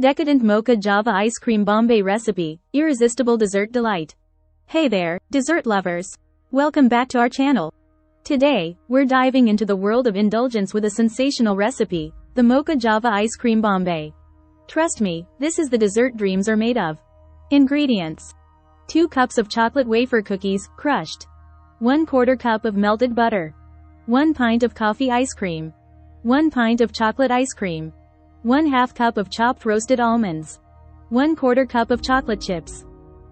Decadent Mocha Java Ice Cream Bombe Recipe, Irresistible Dessert Delight. Hey there, dessert lovers! Welcome back to our channel. Today, we're diving into the world of indulgence with a sensational recipe, the Mocha Java Ice Cream Bombe. Trust me, this is the dessert dreams are made of. Ingredients: 2 cups of chocolate wafer cookies, crushed. 1/4 cup of melted butter. 1 pint of coffee ice cream. 1 pint of chocolate ice cream. 1/2 cup of chopped roasted almonds. 1/4 cup of chocolate chips.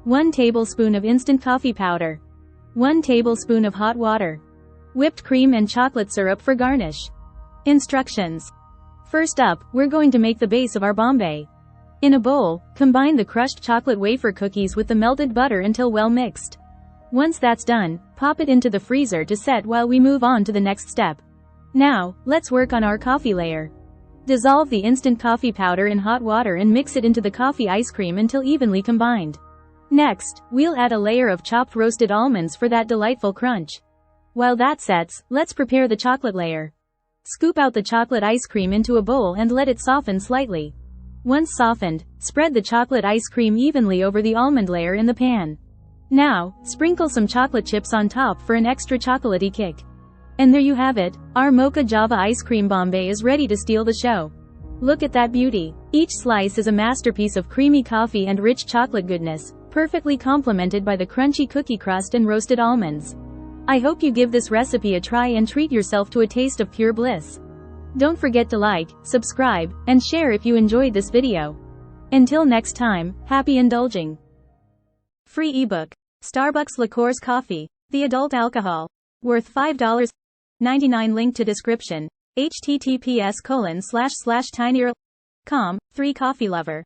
1 tablespoon of instant coffee powder. 1 tablespoon of hot water. Whipped cream and chocolate syrup for garnish. Instructions. First up, we're going to make the base of our bombe. In a bowl, combine the crushed chocolate wafer cookies with the melted butter until well mixed. Once that's done, pop it into the freezer to set while we move on to the next step. Now, let's work on our coffee layer. Dissolve the instant coffee powder in hot water and mix it into the coffee ice cream until evenly combined. Next, we'll add a layer of chopped roasted almonds for that delightful crunch. While that sets, let's prepare the chocolate layer. Scoop out the chocolate ice cream into a bowl and let it soften slightly. Once softened, spread the chocolate ice cream evenly over the almond layer in the pan. Now, sprinkle some chocolate chips on top for an extra chocolatey kick. And there you have it, our Mocha Java Ice Cream Bombe is ready to steal the show. Look at that beauty. Each slice is a masterpiece of creamy coffee and rich chocolate goodness, perfectly complemented by the crunchy cookie crust and roasted almonds. I hope you give this recipe a try and treat yourself to a taste of pure bliss. Don't forget to like, subscribe, and share if you enjoyed this video. Until next time, happy indulging. Free ebook. Starbucks Liqueurs Coffee, the adult alcohol. Worth $5.99. Link to description. https://tinyurl.com. 3 Coffee Lover.